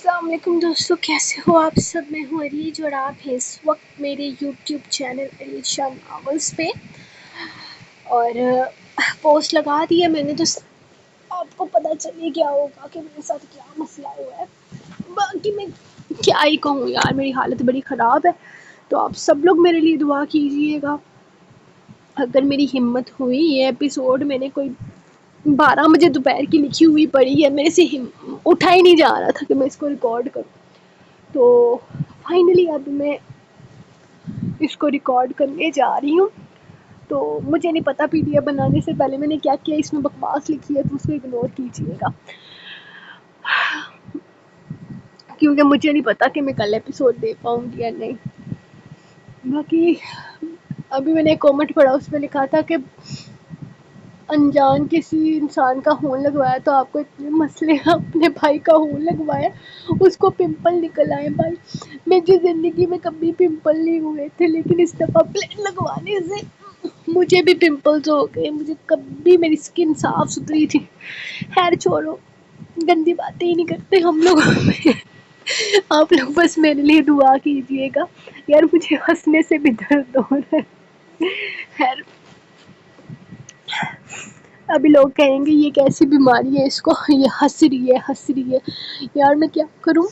السلام علیکم دوستوں، کیسے ہو آپ سب؟ میں ہوں عریج اور آپ ہیں اس وقت میرے یوٹیوب چینل علیشا ناولز پہ، اور پوسٹ لگا دی ہے میں نے، تو آپ کو پتہ چل ہی گیا ہوگا کہ میرے ساتھ کیا مسئلہ ہوا ہے۔ باقی میں کیا ہی کہوں یار، میری حالت بڑی خراب ہے، تو آپ سب لوگ میرے لیے دعا کیجیے گا۔ اگر میری ہمت ہوئی، یہ ایپیسوڈ میں نے کوئی 12 بجے دوپہر کی لکھی ہوئی پڑی ہے، میرے سے اٹھا ہی نہیں جا رہا تھا کہ میں اس کو ریکارڈ کروں، تو فائنلی اب میں اس کو ریکارڈ کرنے جا رہی ہوں۔ تو مجھے نہیں پتا پی ڈی ایف بنانے سے پہلے میں نے کیا کیا اس میں بکواس لکھی ہے، تو اس کو اگنور کیجیے گا، کیونکہ مجھے نہیں پتا کہ میں کل ایپیسوڈ دے پاؤں گی یا نہیں۔ باقی ابھی میں نے ایک کامنٹ پڑھا، اس میں لکھا تھا کہ انجان کسی انسان کا خون لگوایا تو آپ کو اتنے مسئلے ہیں، اپنے بھائی کا خون لگوایا اس کو پمپل نکل آئے۔ بھائی میری زندگی میں کبھی پمپل نہیں ہوئے تھے، لیکن اس دفعہ پلیٹ لگوانے سے مجھے بھی پمپلز ہو گئے۔ مجھے کبھی میری سکن صاف ستھری تھی۔ خیر چھوڑو، گندی باتیں ہی نہیں کرتے ہم لوگ میں۔ آپ لوگ بس میرے لیے دعا کیجیے گا یار، مجھے ہنسنے سے بھی درد ہو رہا ہے۔ خیر ابھی لوگ کہیں گے یہ کیسی بیماری ہے اس کو، یہ ہنس رہی ہے۔ یار میں کیا کروں،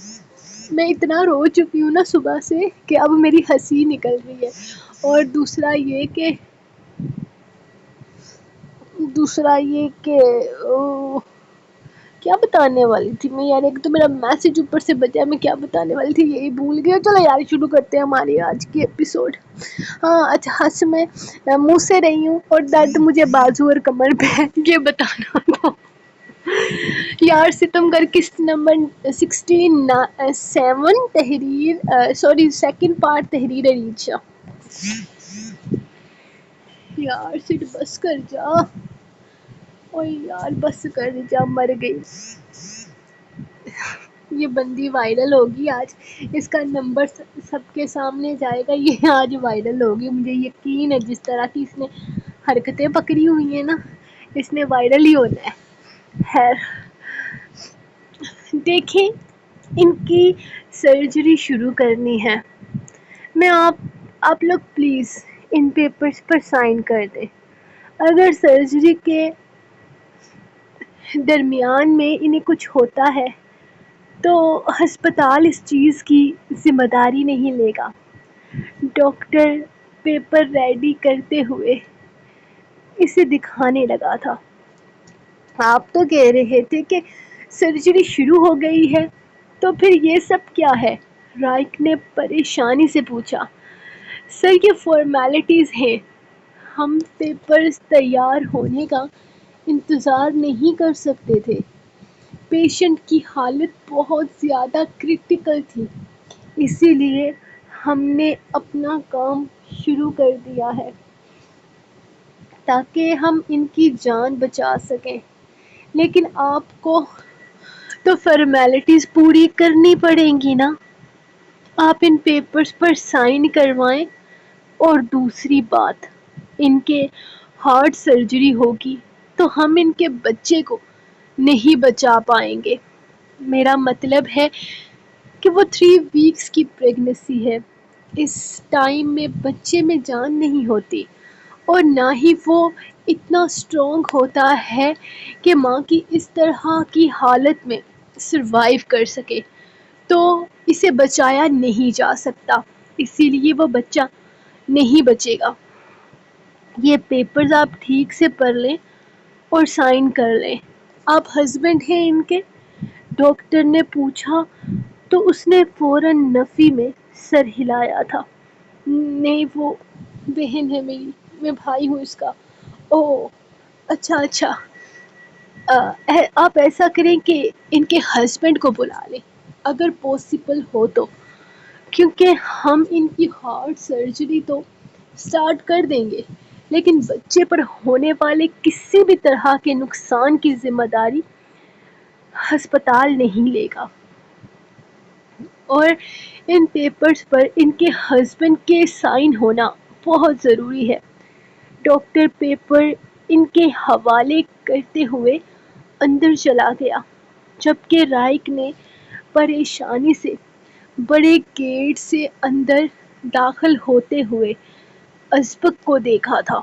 میں اتنا رو چکی ہوں نا صبح سے کہ اب میری ہنسی نکل رہی ہے۔ اور دوسرا یہ کہ کیا بتانے والی تھی میں یار، ایک تو میرا میسج اوپر سے بچا، میں کیا بتانے والی تھی یہی بھول گیا۔ چلو یار شروع کرتے ہیں ہماری آج کی ایپیسوڈ۔ ہاں اچھا، ہنس میں منہ سے رہی ہوں اور درد مجھے بازو اور کمر پہ ہے، یہ بتانا تھا۔ یار ستم گر قسط نمبر 67 سیکنڈ پارٹ تحریر عریج شاہ۔ یار سٹ بس کر جا، اوے یار بس کر جا، مر گئی۔ یہ بندی وائرل ہوگی آج، اس کا نمبر سب کے سامنے جائے گا، یہ آج وائرل ہوگی، مجھے یقین ہے۔ جس طرح کی اس نے حرکتیں پکڑی ہوئی ہیں نا، اس نے وائرل ہی ہونا ہے۔ خیر دیکھیں، ان کی سرجری شروع کرنی ہے۔ میں آپ لوگ پلیز ان پیپرز پر سائن کر دیں۔ اگر سرجری کے درمیان میں انہیں کچھ ہوتا ہے تو ہسپتال اس چیز کی ذمہ داری نہیں لے گا۔ ڈاکٹر پیپر ریڈی کرتے ہوئے اسے دکھانے لگا تھا۔ آپ تو کہہ رہے تھے کہ سرجری شروع ہو گئی ہے، تو پھر یہ سب کیا ہے؟ رائک نے پریشانی سے پوچھا۔ سر یہ فارمیلٹیز ہیں، ہم پیپرز تیار ہونے کا انتظار نہیں کر سکتے تھے۔ پیشنٹ کی حالت بہت زیادہ کریٹیکل تھی، اسی لیے ہم نے اپنا کام شروع کر دیا ہے تاکہ ہم ان کی جان بچا سکیں، لیکن آپ کو تو فارمیلٹیز پوری کرنی پڑیں گی نا۔ آپ ان پیپرز پر سائن کروائیں۔ اور دوسری بات، ان کے ہارٹ سرجری ہوگی تو ہم ان کے بچے کو نہیں بچا پائیں گے۔ میرا مطلب ہے کہ وہ 3 ویکس کی پریگننسی ہے، اس ٹائم میں بچے میں جان نہیں ہوتی، اور نہ ہی وہ اتنا اسٹرانگ ہوتا ہے کہ ماں کی اس طرح کی حالت میں سروائیو کر سکے، تو اسے بچایا نہیں جا سکتا، اسی لیے وہ بچہ نہیں بچے گا۔ یہ پیپرز آپ ٹھیک سے پڑھ لیں اور سائن کر لیں۔ آپ ہسبینڈ ہیں ان کے؟ ڈاکٹر نے پوچھا تو اس نے فوراً نفی میں سر ہلایا تھا۔ نہیں، وہ بہن ہے میری، میں بھائی ہوں اس کا۔ اوہ اچھا، آپ ایسا کریں کہ ان کے ہسبینڈ کو بلا لیں اگر پاسبل ہو تو، کیونکہ ہم ان کی ہارٹ سرجری تو سٹارٹ کر دیں گے، لیکن بچے پر ہونے والے کسی بھی طرح کے نقصان کی ذمہ داری ہسپتال نہیں لے گا، اور ان پیپرز پر ان کے ہسبینڈ کے سائن ہونا بہت ضروری ہے۔ ڈاکٹر پیپر ان کے حوالے کرتے ہوئے اندر چلا گیا، جبکہ رائک نے پریشانی سے بڑے گیٹ سے اندر داخل ہوتے ہوئے ازبک کو دیکھا تھا۔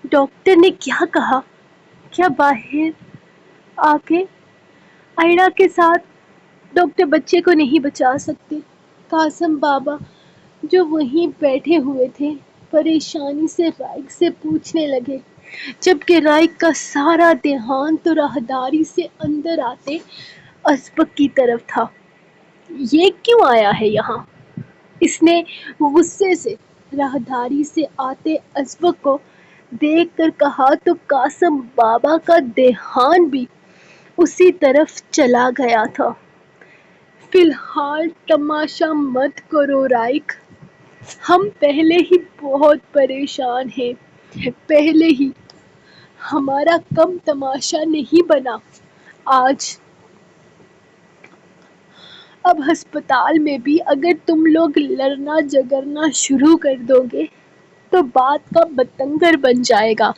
ڈاکٹر نے کیا کہا؟ کیا باہر آ کے آئرہ کے ساتھ ڈاکٹر بچے کو نہیں بچا سکتے؟ قاسم بابا جو وہیں بیٹھے ہوئے تھے پریشانی سے رائق سے پوچھنے لگے، جبکہ رائق کا سارا دھیان تو راہداری سے اندر آتے ازبک کی طرف تھا۔ یہ کیوں آیا ہے یہاں؟ اس نے غصے سے راہداری سے آتے ازبک کو دیکھ کر کہا تو قاسم بابا کا دھیان بھی اسی طرف چلا گیا تھا۔ فی الحال تماشا مت کرو رائق، ہم پہلے ہی بہت پریشان ہیں، پہلے ہی ہمارا کم تماشا نہیں بنا آج۔ اب ہسپتال میں بھی اگر تم لوگ لڑنا جھگڑنا شروع کر دو گے تو بات کا بتنگڑ بن جائے گا،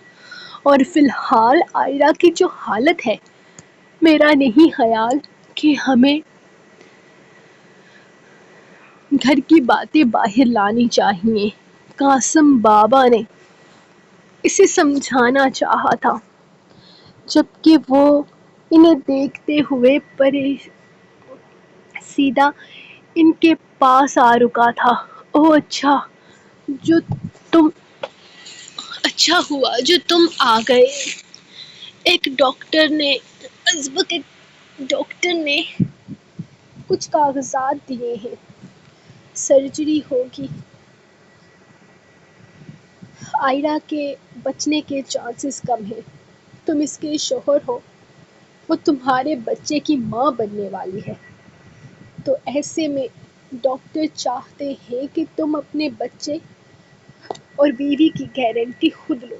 اور فی الحال آئرہ کی جو حالت ہے میرا نہیں خیال کہ ہمیں گھر کی باتیں باہر لانی چاہیے۔ قاسم بابا نے اسے سمجھانا چاہا تھا، جبکہ وہ انہیں دیکھتے ہوئے سیدھا ان کے پاس آ رکا تھا۔ اوہ اچھا ہوا جو تم آ گئے۔ ایک ڈاکٹر نے کچھ کاغذات دیے ہیں، سرجری ہوگی، آئرہ کے بچنے کے چانسز کم ہیں، تم اس کے شوہر ہو، وہ تمہارے بچے کی ماں بننے والی ہے، تو ایسے میں ڈاکٹر چاہتے ہیں کہ تم اپنے بچے اور بیوی کی گارنٹی خود لو۔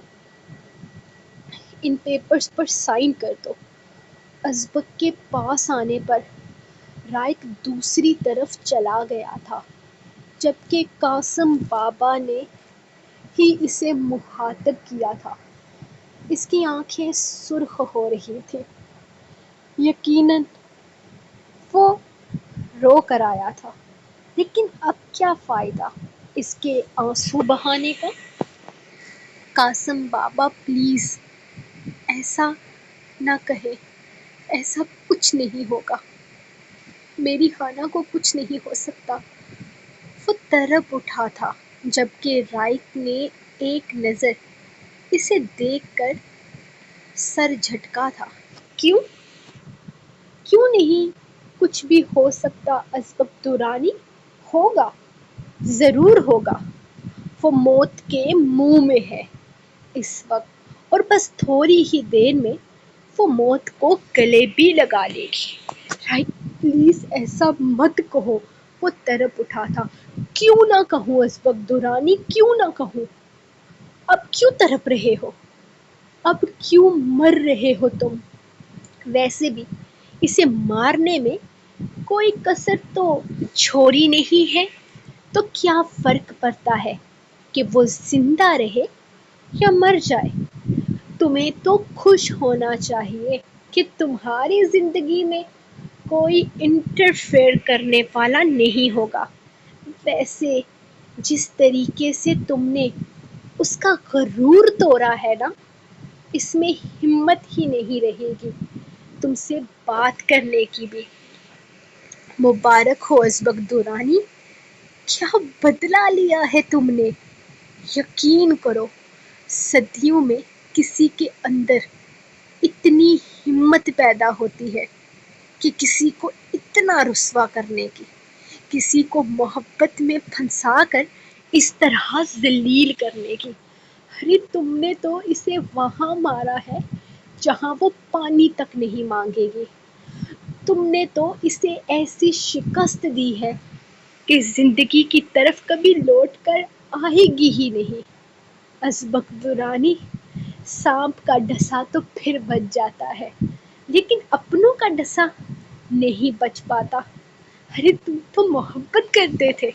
ان پیپرز پر سائن کر دو۔ ازبک کے پاس آنے پر رائق دوسری طرف چلا گیا تھا، جبکہ قاسم بابا نے ہی اسے مخاطب کیا تھا۔ اس کی آنکھیں سرخ ہو رہی تھیں، یقیناً وہ رو کر آیا تھا، لیکن اب کیا فائدہ اس کے آنسو بہانے کا؟ قاسم بابا پلیز ایسا نہ کہیں، ایسا کچھ نہیں ہوگا، میری خانہ کو کچھ نہیں ہو سکتا۔ وہ تڑپ اٹھا تھا، جبکہ رائق نے ایک نظر اسے دیکھ کر سر جھٹکا تھا۔ کیوں نہیں کچھ بھی ہو سکتا ازبک درانی؟ ہوگا، ضرور ہوگا، وہ موت کے منہ میں ہے اس وقت، اور بس تھوڑی ہی دیر میں وہ موت کو گلے بھی لگا لے گی۔ رائق پلیز ایسا مت کہو، وہ تڑپ اٹھا تھا۔ کیوں نہ کہوں ازبک درانی، کیوں نہ کہوں؟ اب کیوں تڑپ رہے ہو؟ اب کیوں مر رہے ہو تم؟ ویسے بھی اسے مارنے میں کوئی کسر تو چھوڑی نہیں ہے، تو کیا فرق پڑتا ہے کہ وہ زندہ رہے یا مر جائے؟ تمہیں تو خوش ہونا چاہیے کہ تمہاری زندگی میں کوئی انٹرفیئر کرنے والا نہیں ہوگا۔ ویسے جس طریقے سے تم نے اس کا غرور توڑا ہے نا، اس میں ہمت ہی نہیں رہے گی تم سے بات کرنے کی بھی۔ مبارک ہو ازبک درانی، کیا بدلہ لیا ہے تم نے! یقین کرو صدیوں میں کسی کے اندر اتنی ہمت پیدا ہوتی ہے کہ کسی کو اتنا رسوا کرنے کی، کسی کو محبت میں پھنسا کر اس طرح ذلیل کرنے کی۔ ارے تم نے تو اسے وہاں مارا ہے جہاں وہ پانی تک نہیں مانگے گی، تم نے تو اسے ایسی شکست دی ہے کہ زندگی کی طرف کبھی لوٹ کر آئے گی ہی نہیں۔ ازبک درانی، سانپ کا ڈسا تو پھر بچ جاتا ہے، لیکن اپنوں کا ڈسا نہیں بچ پاتا۔ ارے تم تو محبت کرتے تھے،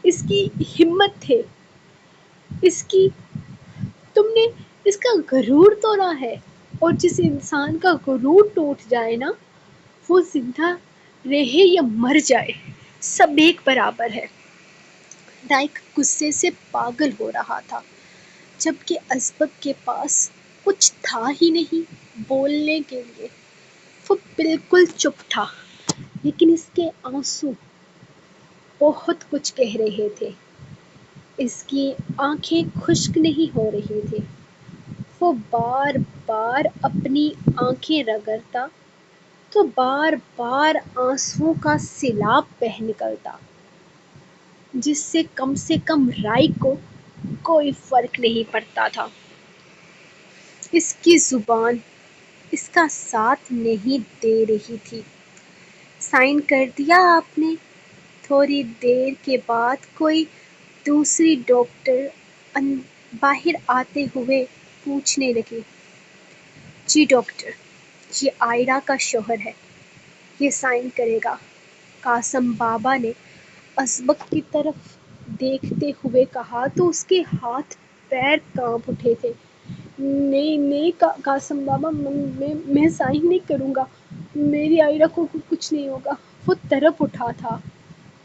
اس کی ہمت تھے، تم نے اس کا غرور توڑا ہے۔ اور جس انسان کا غرور ٹوٹ جائے نا، وہ زندہ رہے یا مر جائے، سب ایک برابر ہے۔ ڈائک غصے سے پاگل ہو رہا تھا، جبکہ ازبک کے پاس کچھ تھا ہی نہیں بولنے کے لیے۔ وہ بالکل چپ تھا، لیکن اس کے آنسو بہت کچھ کہہ رہے تھے۔ اس کی آنکھیں خشک نہیں ہو رہی تھیں۔ وہ بار بار اپنی آنکھیں رگڑتا تو بار بار آنسوؤں کا سیلاب بہہ نکلتا، جس سے کم رائے کو کوئی فرق نہیں پڑتا تھا۔ اس کی زبان اس کا ساتھ نہیں دے رہی تھی۔ سائن کر دیا آپ نے؟ تھوڑی دیر کے بعد کوئی دوسری ڈاکٹر باہر آتے ہوئے پوچھنے لگی۔ جی ڈاکٹر، یہ آئرہ کا شوہر ہے، یہ سائن کرے گا۔ قاسم بابا نے ازبک کی طرف دیکھتے ہوئے کہا تو اس کے ہاتھ پیر کانپ اٹھے تھے۔ نہیں قاسم بابا، میں سائن نہیں کروں گا، میری آئرہ کو کچھ نہیں ہوگا۔ وہ تڑپ اٹھا تھا،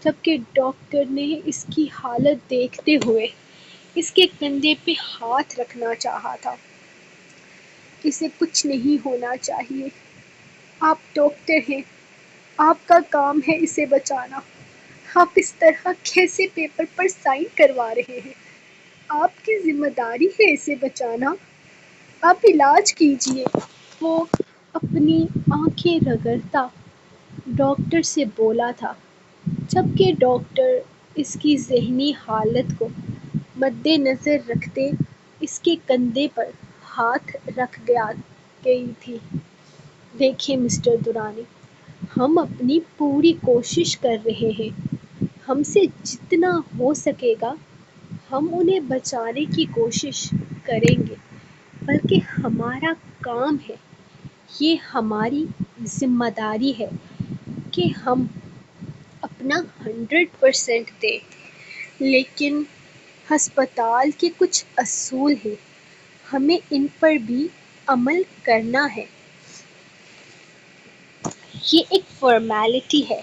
جبکہ ڈاکٹر نے اس کی حالت دیکھتے ہوئے اس کے کندھے پہ ہاتھ رکھنا چاہا تھا۔ اسے کچھ نہیں ہونا چاہیے، آپ ڈاکٹر ہیں، آپ کا کام ہے اسے بچانا۔ آپ اس طرح کیسے پیپر پر سائن کروا رہے ہیں؟ آپ کی ذمہ داری ہے اسے بچانا، آپ علاج کیجیے۔ وہ اپنی آنکھیں رگڑتا ڈاکٹر سے بولا تھا، جبکہ ڈاکٹر اس کی ذہنی حالت کو مد نظر رکھتے اس کے کندھے پر ہاتھ رکھ گئی تھی۔ دیکھیں مسٹر درانی، ہم اپنی پوری کوشش کر رہے ہیں، ہم سے جتنا ہو سکے گا ہم انہیں بچانے کی کوشش کریں گے، بلکہ ہمارا کام ہے، یہ ہماری ذمہ داری ہے کہ ہم اپنا 100% دیں۔ لیکن ہسپتال کے کچھ اصول ہیں، ہمیں ان پر بھی عمل کرنا ہے۔ یہ ایک فارمیلٹی ہے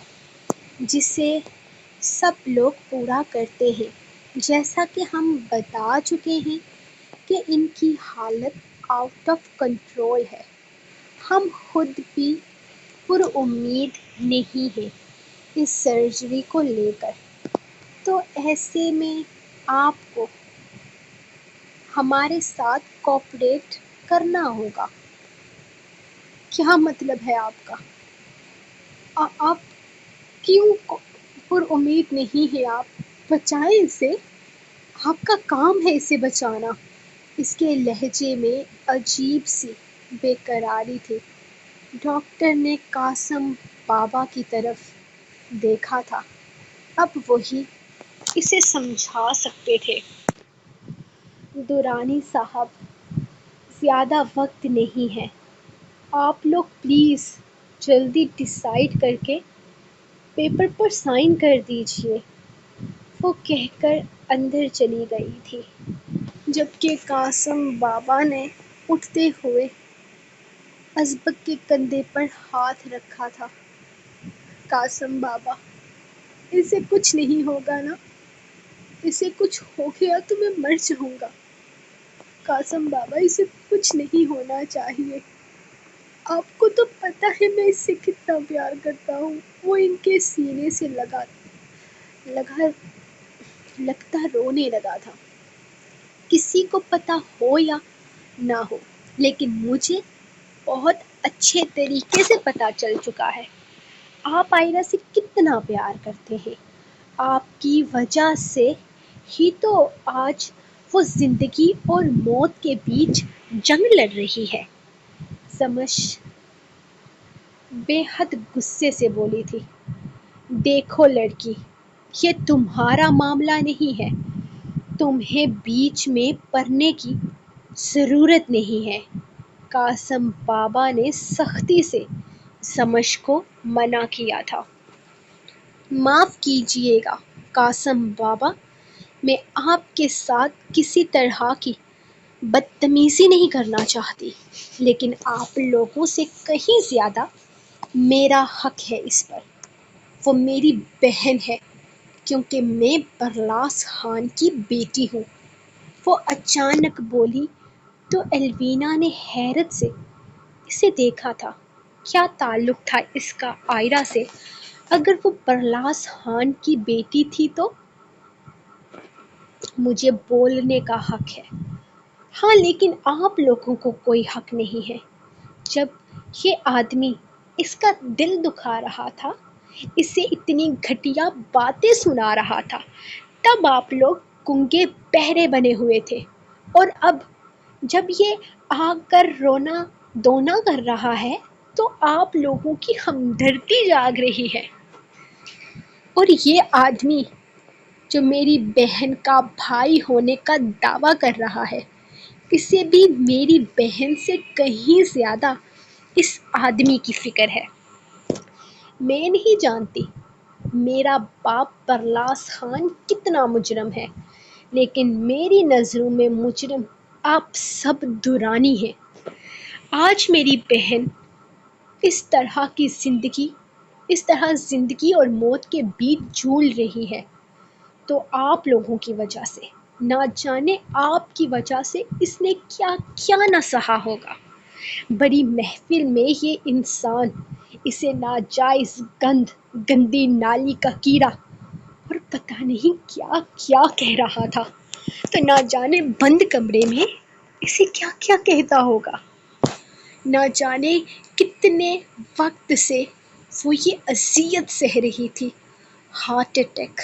جسے سب لوگ پورا کرتے ہیں۔ جیسا کہ ہم بتا چکے ہیں کہ ان کی حالت آؤٹ آف کنٹرول ہے، ہم خود بھی پر امید نہیں ہیں اس سرجری کو لے کر، تو ایسے میں آپ کو ہمارے ساتھ کوآپریٹ کرنا ہوگا۔ کیا مطلب ہے آپ کا؟ آپ کیوں پر امید نہیں ہیں؟ آپ بچائیں اسے، آپ کا کام ہے اسے بچانا۔ اس کے لہجے میں عجیب سی بے قراری تھی۔ ڈاکٹر نے قاسم بابا کی طرف دیکھا تھا، اب وہی اسے سمجھا سکتے تھے۔ درانی صاحب، زیادہ وقت نہیں ہے، آپ لوگ پلیز جلدی ڈیسائیڈ کر کے پیپر پر سائن کر دیجیے، وہ کہہ کر اندر چلی گئی تھی، جبکہ قاسم بابا نے اٹھتے ہوئے ازبک کے کندھے پر ہاتھ رکھا تھا۔ قاسم بابا، اسے کچھ نہیں ہوگا نا؟ اسے کچھ ہو گیا تو میں مر جاؤں گا۔ قاسم بابا، اسے کچھ نہیں ہونا چاہیے، آپ کو تو پتہ ہے میں اس سے کتنا پیار کرتا ہوں۔ وہ ان کے سینے سے لگتا رونے لگا تھا۔ کسی کو پتہ ہو یا نہ ہو، لیکن مجھے بہت اچھے طریقے سے پتہ چل چکا ہے، آپ آئرہ سے کتنا پیار کرتے ہیں۔ آپ کی وجہ سے ہی تو آج وہ زندگی اور موت کے بیچ جنگ لڑ رہی ہے۔ سمش بے حد غصے سے بولی تھی۔ دیکھو لڑکی، یہ تمہارا معاملہ نہیں ہے، تمہیں بیچ میں پڑنے کی ضرورت نہیں ہے۔ قاسم بابا نے سختی سے سمش کو منع کیا تھا۔ معاف کیجیے گا قاسم بابا، میں آپ کے ساتھ کسی طرح کی بدتمیزی نہیں کرنا چاہتی، لیکن آپ لوگوں سے کہیں زیادہ میرا حق ہے اس پر۔ وہ میری بہن ہے کیونکہ میں برلاس خان کی بیٹی ہوں۔ وہ اچانک بولی تو الوینا نے حیرت سے اسے دیکھا تھا۔ کیا تعلق تھا اس کا آئرہ سے؟ اگر وہ برلاس خان کی بیٹی تھی تو مجھے بولنے کا حق ہے۔ ہاں، لیکن آپ لوگوں کو کوئی حق نہیں ہے۔ جب یہ آدمی اس کا دل دکھا رہا تھا، اسے اتنی گھٹیا باتیں سنا رہا تھا، تب آپ لوگ گنگے بہرے بنے ہوئے تھے، اور اب جب یہ آ کر رونا دونا کر رہا ہے تو آپ لوگوں کی ہمدردی جاگ رہی ہے۔ اور یہ آدمی جو میری بہن کا بھائی ہونے کا دعویٰ کر رہا ہے، اسے بھی میری بہن سے کہیں زیادہ اس آدمی کی فکر ہے۔ میں نہیں جانتی میرا باپ برلاس خان کتنا مجرم ہے، لیکن میری نظروں میں مجرم آپ سب دورانی ہیں۔ آج میری بہن اس طرح زندگی اور موت کے بیچ جھول رہی ہے تو آپ لوگوں کی وجہ سے، نہ جانے آپ کی وجہ سے اس نے کیا کیا نہ سہا ہوگا۔ بڑی محفل میں یہ انسان اسے ناجائز گندی نالی کا کیڑا اور پتہ نہیں کیا کیا کہہ رہا تھا، تو نہ جانے بند کمرے میں اسے کیا کیا کہتا ہوگا۔ نہ جانے کتنے وقت سے وہ یہ اذیت سہ رہی تھی۔ ہارٹ اٹیک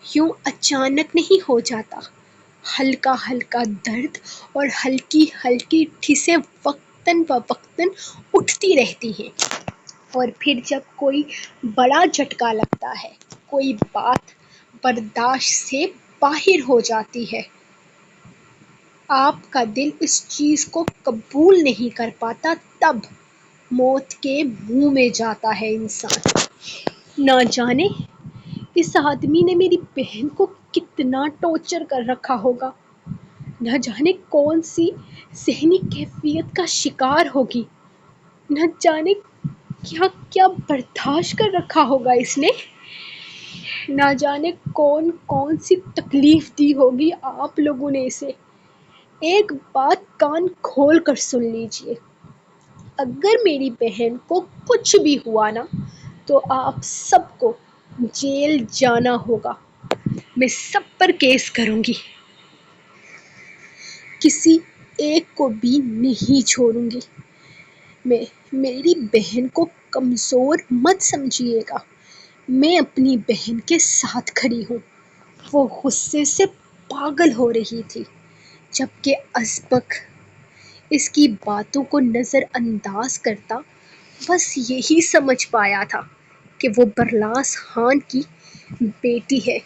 یوں اچانک نہیں ہو جاتا، ہلکا ہلکا درد اور ہلکی ہلکی ٹھسیں وقتاً فوقتاً اٹھتی رہتی ہیں، اور پھر جب کوئی بڑا جھٹکا لگتا ہے، کوئی بات برداشت سے باہر ہو جاتی ہے، آپ کا دل اس چیز کو قبول نہیں کر پاتا، تب موت کے منہ میں جاتا ہے انسان۔ نہ جانے اس آدمی نے میری بہن کو کتنا ٹارچر کر رکھا ہوگا، نہ جانے کون سی ذہنی کیفیت کا شکار ہوگی، نہ جانے کیا کیا برداشت کر رکھا ہوگا اس نے، نہ جانے کون کون سی تکلیف دی ہوگی آپ لوگوں نے اسے۔ ایک بات کان کھول کر سن لیجئے، اگر میری بہن کو کچھ بھی ہوا نا تو آپ سب کو جیل جانا ہوگا۔ میں سب پر کیس کروں گی، کسی ایک کو بھی نہیں چھوڑوں گی۔ میری بہن کو کمزور مت سمجھیے گا، میں اپنی بہن کے ساتھ کھڑی ہوں۔ وہ غصے سے پاگل ہو رہی تھی، جبکہ ازبک اس کی باتوں کو نظر انداز کرتا بس یہی سمجھ پایا تھا کہ وہ برلاس خان کی بیٹی ہے۔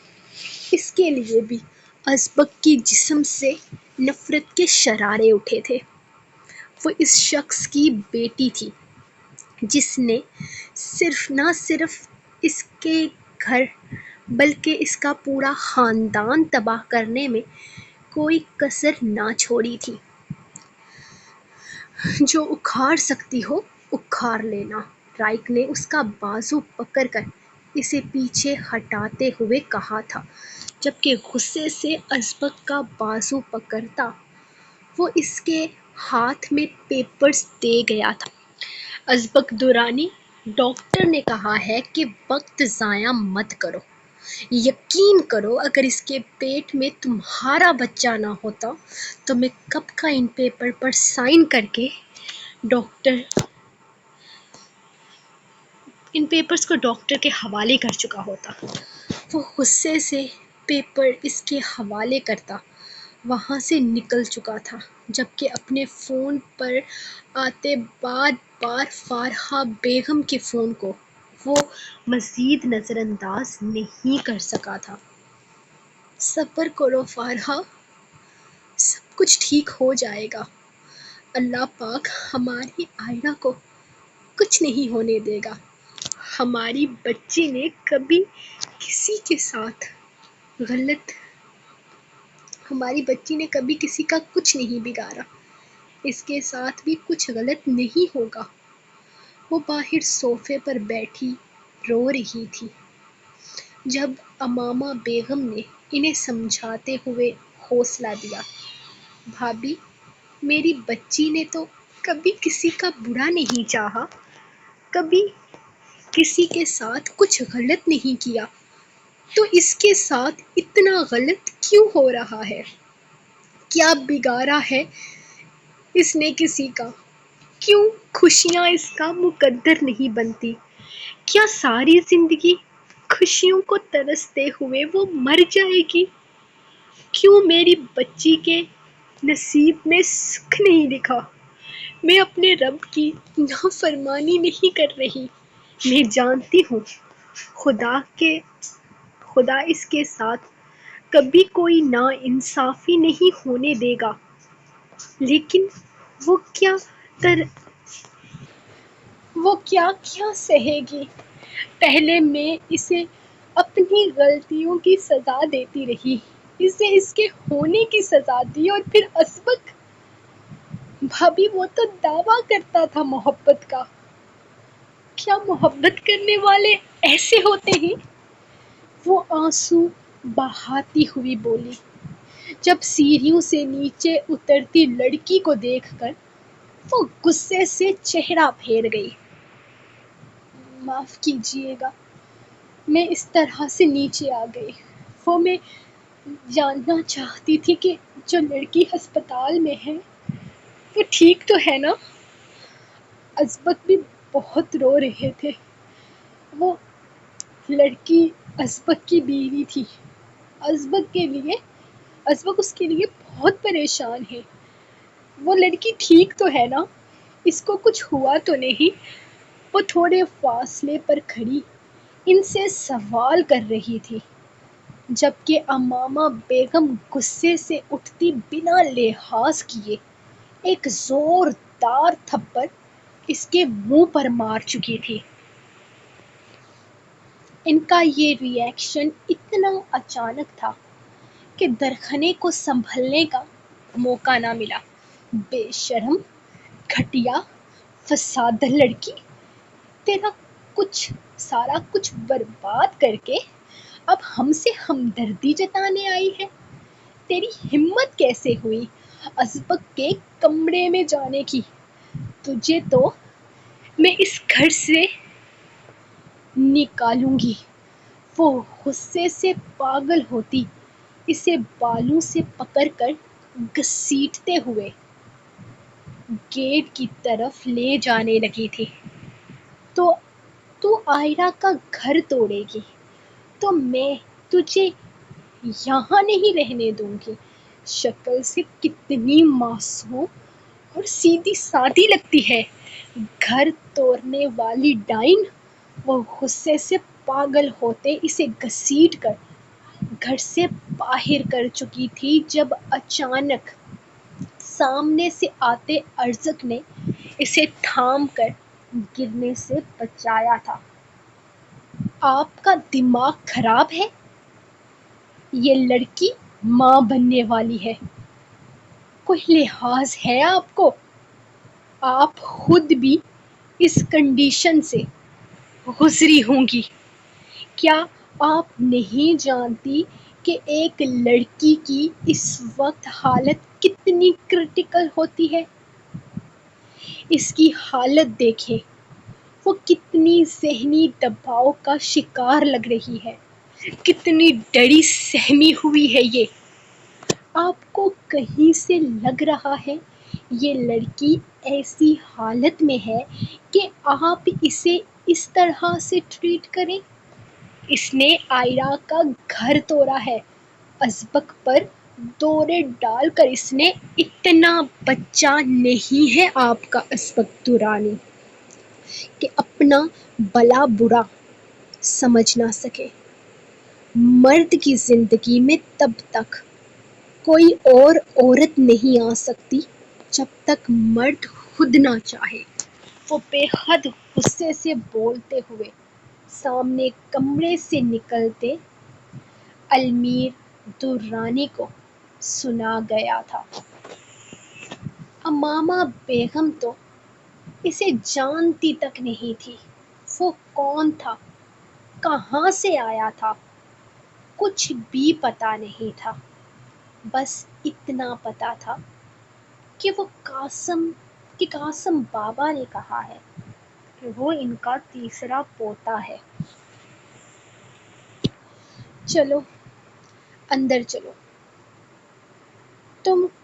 اس کے لیے بھی ازبک کی جسم سے نفرت کے شرارے اٹھے تھے۔ وہ اس شخص کی بیٹی تھی جس نے نہ صرف اس کے گھر بلکہ اس کا پورا خاندان تباہ کرنے میں کوئی کسر نہ چھوڑی تھی۔ جو اکھاڑ سکتی ہو اکھاڑ لینا، رائک نے اس کا بازو پکڑ کر اسے پیچھے ہٹاتے ہوئے کہا تھا، جبکہ غصے سے ازبک کا بازو پکڑتا وہ اس کے ہاتھ میں پیپرز دے گیا تھا۔ ازبک دورانی، ڈاکٹر نے کہا ہے کہ وقت ضائع مت کرو۔ یقین کرو اگر اس کے پیٹ میں تمہارا بچہ نہ ہوتا تو میں کب کا ان پیپر پر سائن کر کے ان پیپرز کو ڈاکٹر کے حوالے کر چکا ہوتا۔ وہ غصے سے پیپر اس کے حوالے کرتا وہاں سے نکل چکا تھا، جبکہ اپنے فون پر آتے بار بار فارحہ بیگم کے فون کو وہ مزید نظر انداز نہیں کر سکا تھا۔ صبر کرو فارحہ، سب کچھ ٹھیک ہو جائے گا۔ اللہ پاک ہماری آئرہ کو کچھ نہیں ہونے دے گا۔ ہماری بچی نے کبھی کسی کے ساتھ غلط ہماری بچی نے کبھی کسی کا کچھ نہیں بگاڑا، اس کے ساتھ بھی کچھ غلط نہیں ہوگا۔ وہ باہر صوفے پر بیٹھی رو رہی تھی جب امامہ بیگم نے انہیں سمجھاتے ہوئے حوصلہ دیا، بھابھی، میری بچی نے تو کبھی کسی کا برا نہیں چاہا، کبھی کسی کے ساتھ کچھ غلط نہیں کیا، تو اس کے ساتھ اتنا غلط کیوں ہو رہا ہے؟ کیا بگاڑا ہے اس نے کسی کا؟ کیوں خوشیاں اس کا مقدر نہیں بنتی؟ کیا ساری زندگی خوشیوں کو ترستے ہوئے وہ مر جائے گی؟ کیوں میری بچی کے نصیب میں سکھ نہیں لکھا؟ میں اپنے رب کی نافرمانی نہیں کر رہی، میں جانتی ہوں خدا اس کے ساتھ کبھی کوئی ناانصافی نہیں ہونے دے گا، لیکن وہ کیا سہے گی؟ پہلے میں اسے اپنی غلطیوں کی سزا دیتی رہی، اسے اس کے ہونے کی سزا دی، اور پھر اسبق، بھابھی، وہ تو دعویٰ کرتا تھا محبت کا۔ کیا محبت کرنے والے ایسے ہوتے ہیں؟ وہ آنسو بہاتی ہوئی بولی، جب سیڑھیوں سے نیچے اترتی لڑکی کو دیکھ کر وہ غصے سے چہرہ پھیر گئی۔ معاف کیجیے گا، میں اس طرح سے نیچے آ گئی۔ وہ میں جاننا چاہتی تھی کہ جو لڑکی ہسپتال میں ہے وہ ٹھیک تو ہے نا؟ اسبق بھی بہت رو رہے تھے۔ وہ لڑکی اسبق کی بیوی تھی۔ اسبق اس کے لیے بہت پریشان ہے۔ وہ لڑکی ٹھیک تو ہے نا؟ اس کو کچھ ہوا تو نہیں؟ وہ تھوڑے فاصلے پر کھڑی ان سے سوال کر رہی تھی، جبکہ امامہ بیگم غصے سے اٹھتی بنا لحاظ کیے ایک زوردار تھپڑ اس کے منہ پر مار چکی تھی۔ ان کا یہ ری ایکشن اتنا اچانک تھا کہ درخنے کو سنبھلنے کا موقع نہ ملا۔ بے شرم، گھٹیا، فسادہ لڑکی، تیرا سارا کچھ برباد کر کے اب ہم سے ہمدردی جتانے آئی ہے؟ تیری ہمت کیسے ہوئی اسبق کے کمرے میں جانے کی؟ تجھے تو میں اس گھر سے نکالوں گی۔ وہ غصے سے پاگل ہوتی اسے بالوں سے پکڑ کر گھسیٹتے ہوئے گیٹ کی طرف لے جانے لگی تھی۔ تو آئرہ کا گھر توڑے گی تو میں تجھے یہاں نہیں رہنے دوں گی۔ شکل سے کتنی معصوم اور سیدھی سادی لگتی ہے، گھر توڑنے والی ڈائن۔ وہ غصے سے پاگل ہوتے اسے گھسیٹ کر گھر سے باہر کر چکی تھی جب اچانک سامنے سے آتے ارزق نے اسے تھام کر گرنے سے بچایا تھا۔ آپ کا دماغ خراب ہے؟ یہ لڑکی ماں بننے والی ہے، کوئی لحاظ ہے آپ کو؟ آپ خود بھی اس کنڈیشن سے گزری ہوں گی۔ کیا آپ نہیں جانتی کہ ایک لڑکی کی اس وقت حالت کتنی کرٹیکل ہوتی ہے؟ اس کی حالت دیکھیں، وہ کتنی ذہنی دباؤ کا شکار لگ رہی ہے، کتنی ڈری سہمی ہوئی ہے یہ۔ آپ کو کہیں سے لگ رہا ہے یہ لڑکی ایسی حالت میں ہے کہ آپ اسے اس طرح سے ٹریٹ کریں؟ اس نے آئرہ کا گھر توڑا ہے، اسبق پر دورے ڈال کر۔ اس نے اتنا بچہ نہیں ہے آپ کا اسبق درانی کہ اپنا بھلا برا سمجھ نہ سکے۔ مرد کی زندگی میں تب تک کوئی اور عورت نہیں آ سکتی جب تک مرد خود نہ چاہے۔ وہ بے حد غصے سے بولتے ہوئے سامنے کمرے سے نکلتے المیر درانی کو سنا گیا تھا۔ امامہ بیگم تو اسے جانتی تک نہیں تھی۔ وہ کون تھا، کہاں سے آیا تھا، کچھ بھی پتہ نہیں تھا۔ بس اتنا پتہ تھا کہ قاسم بابا نے کہا ہے کہ وہ ان کا تیسرا پوتا ہے۔ چلو اندر چلو،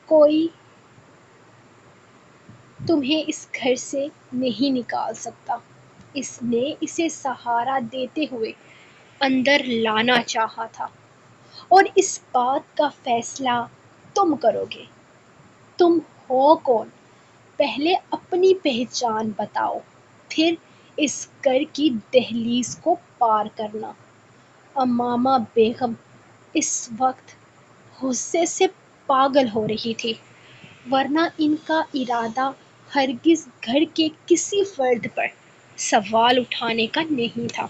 کوئی تمہیں اس گھر سے نہیں نکال سکتا۔ اس نے اسے سہارا دیتے ہوئے اندر لانا چاہا تھا، اور اس بات کا فیصلہ تم کرو گے۔ تم ہو کون؟ پہلے اپنی پہچان بتاؤ، پھر اس گھر کی دہلیز کو پار کرنا۔ امامہ بیگم اس وقت غصے سے پاگل ہو رہی تھی، ورنہ ان کا ارادہ ہرگز گھر کے کسی فرد پر سوال اٹھانے کا نہیں تھا۔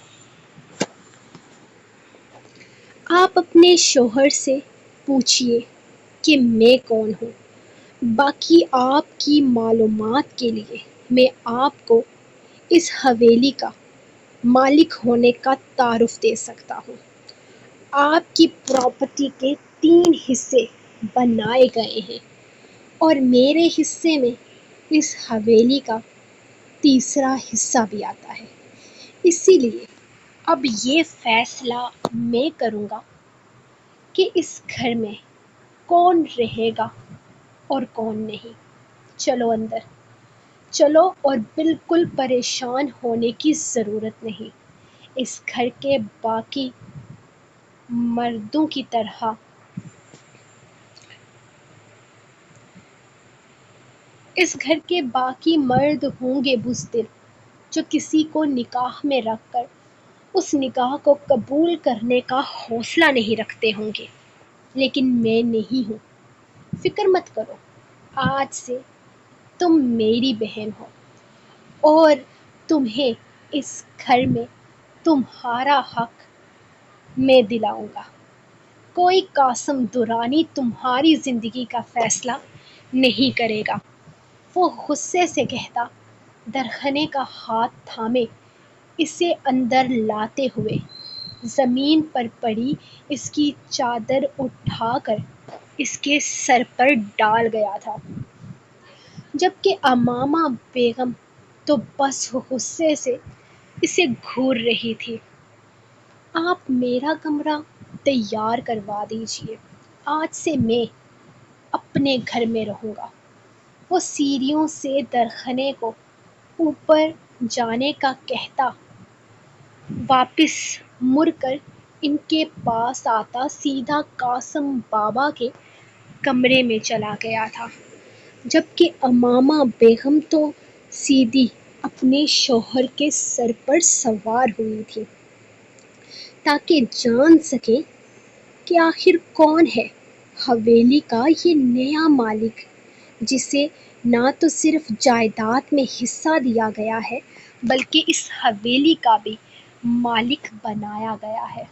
آپ اپنے شوہر سے پوچھئے کہ میں کون ہوں۔ باقی آپ کی معلومات کے لیے میں آپ کو اس حویلی کا مالک ہونے کا تعارف دے سکتا ہوں۔ آپ کی پراپرٹی کے 3 حصے بنائے گئے ہیں، اور میرے حصے میں اس حویلی کا تیسرا حصہ بھی آتا ہے۔ اسی لیے اب یہ فیصلہ میں کروں گا کہ اس گھر میں کون رہے گا اور کون نہیں۔ چلو اندر چلو، اور بالکل پریشان ہونے کی ضرورت نہیں۔ اس گھر کے باقی مردوں کی طرح اس گھر کے باقی مرد ہوں گے بزدل، جو کسی کو نکاح میں رکھ کر اس نکاح کو قبول کرنے کا حوصلہ نہیں رکھتے ہوں گے، لیکن میں نہیں ہوں۔ فکر مت کرو، آج سے تم میری بہن ہو، اور تمہیں اس گھر میں تمہارا حق میں دلاؤں گا۔ کوئی قاسم درانی تمہاری زندگی کا فیصلہ نہیں کرے گا۔ وہ غصے سے کہتا درخنے کا ہاتھ تھامے اسے اندر لاتے ہوئے زمین پر پڑی اس کی چادر اٹھا کر اس کے سر پر ڈال گیا تھا، جبکہ امامہ بیگم تو بس غصے سے اسے گھور رہی تھی۔ آپ میرا کمرہ تیار کروا دیجئے، آج سے میں اپنے گھر میں رہوں گا۔ وہ سیڑھیوں سے درخنے کو اوپر جانے کا کہتا واپس مڑ کر ان کے پاس آتا سیدھا قاسم بابا کے کمرے میں چلا گیا تھا، جبکہ امامہ بیگم تو سیدھی اپنے شوہر کے سر پر سوار ہوئی تھی، تاکہ جان سکیں کہ آخر کون ہے حویلی کا یہ نیا مالک، جسے نہ تو صرف جائیداد میں حصہ دیا گیا ہے بلکہ اس حویلی کا بھی مالک بنایا گیا ہے۔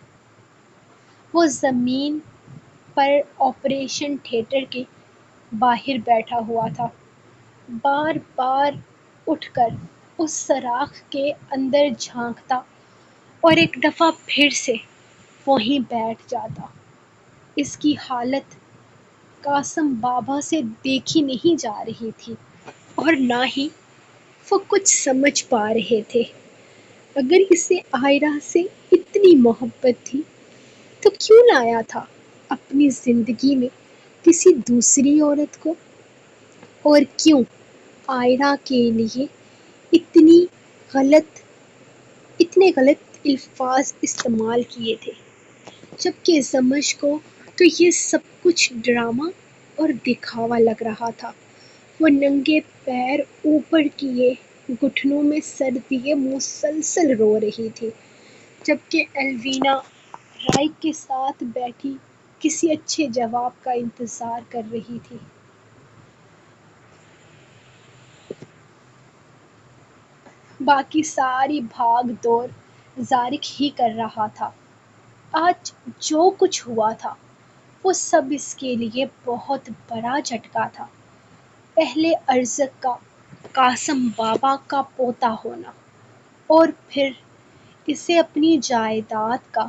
وہ زمین پر آپریشن تھیٹر کے باہر بیٹھا ہوا تھا، بار بار اٹھ کر اس سوراخ کے اندر جھانکتا اور ایک دفعہ پھر سے وہیں بیٹھ جاتا۔ اس کی حالت قاسم بابا سے دیکھی نہیں جا رہی تھی، اور نہ ہی وہ کچھ سمجھ پا رہے تھے۔ اگر اسے عائرہ سے اتنی محبت تھی تو کیوں لایا تھا اپنی زندگی میں کسی دوسری عورت کو، اور کیوں عائرہ کے لیے اتنے غلط الفاظ استعمال کیے تھے، جبکہ سمجھ کو تو یہ سب کچھ ڈرامہ اور دکھاوا لگ رہا تھا۔ وہ ننگے پیر اوپر کیے گھٹنوں میں سر دیے مسلسل رو رہی تھی، جبکہ ایلوینا رائے کے ساتھ بیٹھی کسی اچھے جواب کا انتظار کر رہی تھی۔ باقی ساری بھاگ دوڑ زارق ہی کر رہا تھا۔ آج جو کچھ ہوا تھا وہ سب اس کے لیے بہت بڑا جھٹکا تھا۔ پہلے ارزق کا قاسم بابا کا پوتا ہونا، اور پھر اسے اپنی جائیداد کا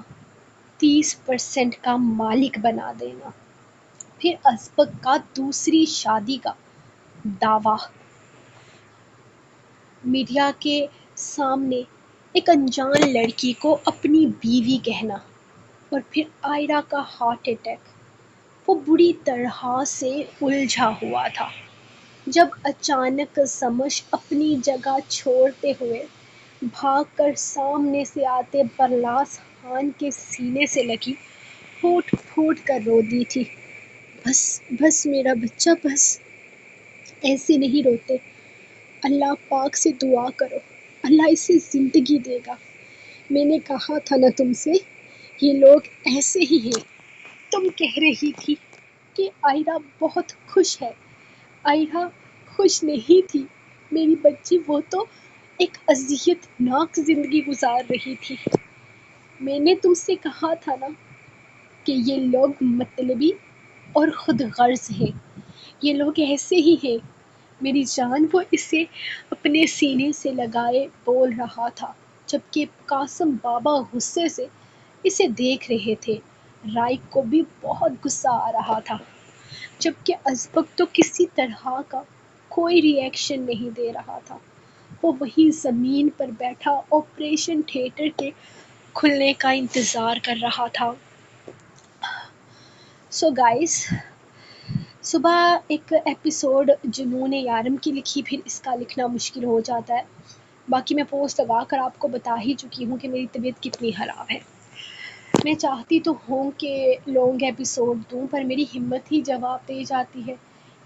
30% کا مالک بنا دینا، پھر ازبک کا دوسری شادی کا دعویٰ، میڈیا کے سامنے ایک انجان لڑکی کو اپنی بیوی کہنا، اور پھر آئرہ کا ہارٹ اٹیک۔ وہ بری طرح سے الجھا ہوا تھا جب اچانک سمجھ اپنی جگہ چھوڑتے ہوئے بھاگ کر سامنے سے آتے برلاس خان کے سینے سے لگی، پھوٹ پھوٹ کر رو دی تھی۔ بس بس میرا بچہ، بس ایسے نہیں روتے، اللہ پاک سے دعا کرو، اللہ اسے زندگی دے گا۔ میں نے کہا تھا نا تم سے، یہ لوگ ایسے ہی ہیں۔ تم کہہ رہی تھی کہ آئرہ بہت خوش ہے۔ آئرہ خوش نہیں تھی میری بچی، وہ تو ایک اذیت ناک زندگی گزار رہی تھی۔ میں نے تم سے کہا تھا نا کہ یہ لوگ مطلبی اور خود غرض ہیں، یہ لوگ ایسے ہی ہیں میری جان۔ وہ اسے اپنے سینے سے لگائے بول رہا تھا جبکہ قاسم بابا غصے سے اسے دیکھ رہے تھے۔ رائق کو بھی بہت غصہ آ رہا تھا، جبکہ ازبک تو کسی طرح کا کوئی ری ایکشن نہیں دے رہا تھا۔ وہ وہیں زمین پر بیٹھا آپریشن تھیٹر کے کھلنے کا انتظار کر رہا تھا۔ سو گائز، صبح ایک ایپیسوڈ جنون یارم کی لکھی، پھر اس کا لکھنا مشکل ہو جاتا ہے۔ باقی میں پوسٹ لگا کر آپ کو بتا ہی چکی ہوں کہ میری طبیعت کتنی خراب ہے۔ میں چاہتی تو ہوں کہ لانگ ایپیسوڈ دوں، پر میری ہمت ہی جواب دے جاتی ہے۔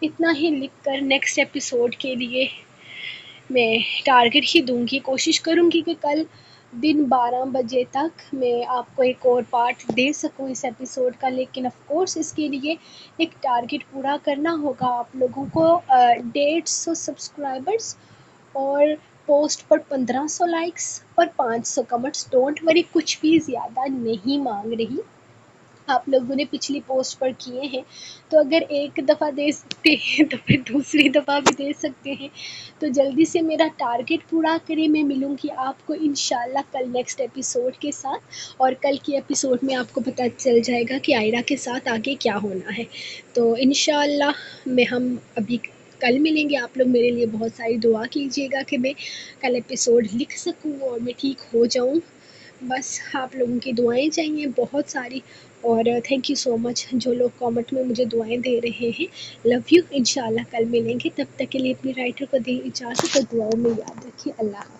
اتنا ہی لکھ کر نیکسٹ ایپیسوڈ کے لیے میں ٹارگٹ ہی دوں گی، کوشش کروں گی کہ کل دن 12 بجے تک میں آپ کو ایک اور پارٹ دے سکوں اس ایپیسوڈ کا، لیکن آف کورس اس کے لیے ایک ٹارگٹ پورا کرنا ہوگا آپ لوگوں کو۔ 150 سبسکرائبرز اور پوسٹ پر 1500 لائکس اور 500 کمنٹس۔ ڈونٹ وری، کچھ بھی زیادہ نہیں مانگ رہی، آپ لوگوں نے پچھلی پوسٹ پر کیے ہیں تو اگر ایک دفعہ دے سکتے ہیں تو پھر دوسری دفعہ بھی دے سکتے ہیں۔ تو جلدی سے میرا ٹارگٹ پورا کریں، میں ملوں گی آپ کو انشاءاللہ کل نیکسٹ ایپیسوڈ کے ساتھ، اور کل کی ایپیسوڈ میں آپ کو پتہ چل جائے گا کہ آئرہ کے ساتھ آگے کیا ہونا ہے۔ تو انشاءاللہ ہم ابھی کل ملیں گے۔ آپ لوگ میرے لیے بہت ساری دعا کیجیے گا کہ میں کل ایپیسوڈ لکھ سکوں اور میں ٹھیک ہو جاؤں۔ بس آپ لوگوں کی دعائیں چاہیے بہت ساری، اور تھینک یو سو مچ جو لوگ کامنٹ میں مجھے دعائیں دے رہے ہیں۔ لو یو، انشاءاللہ کل ملیں گے، تب تک کے لیے اپنی رائٹر کو دیں اجازت اور دعاؤں میں یاد رکھیے۔ اللہ حافظ۔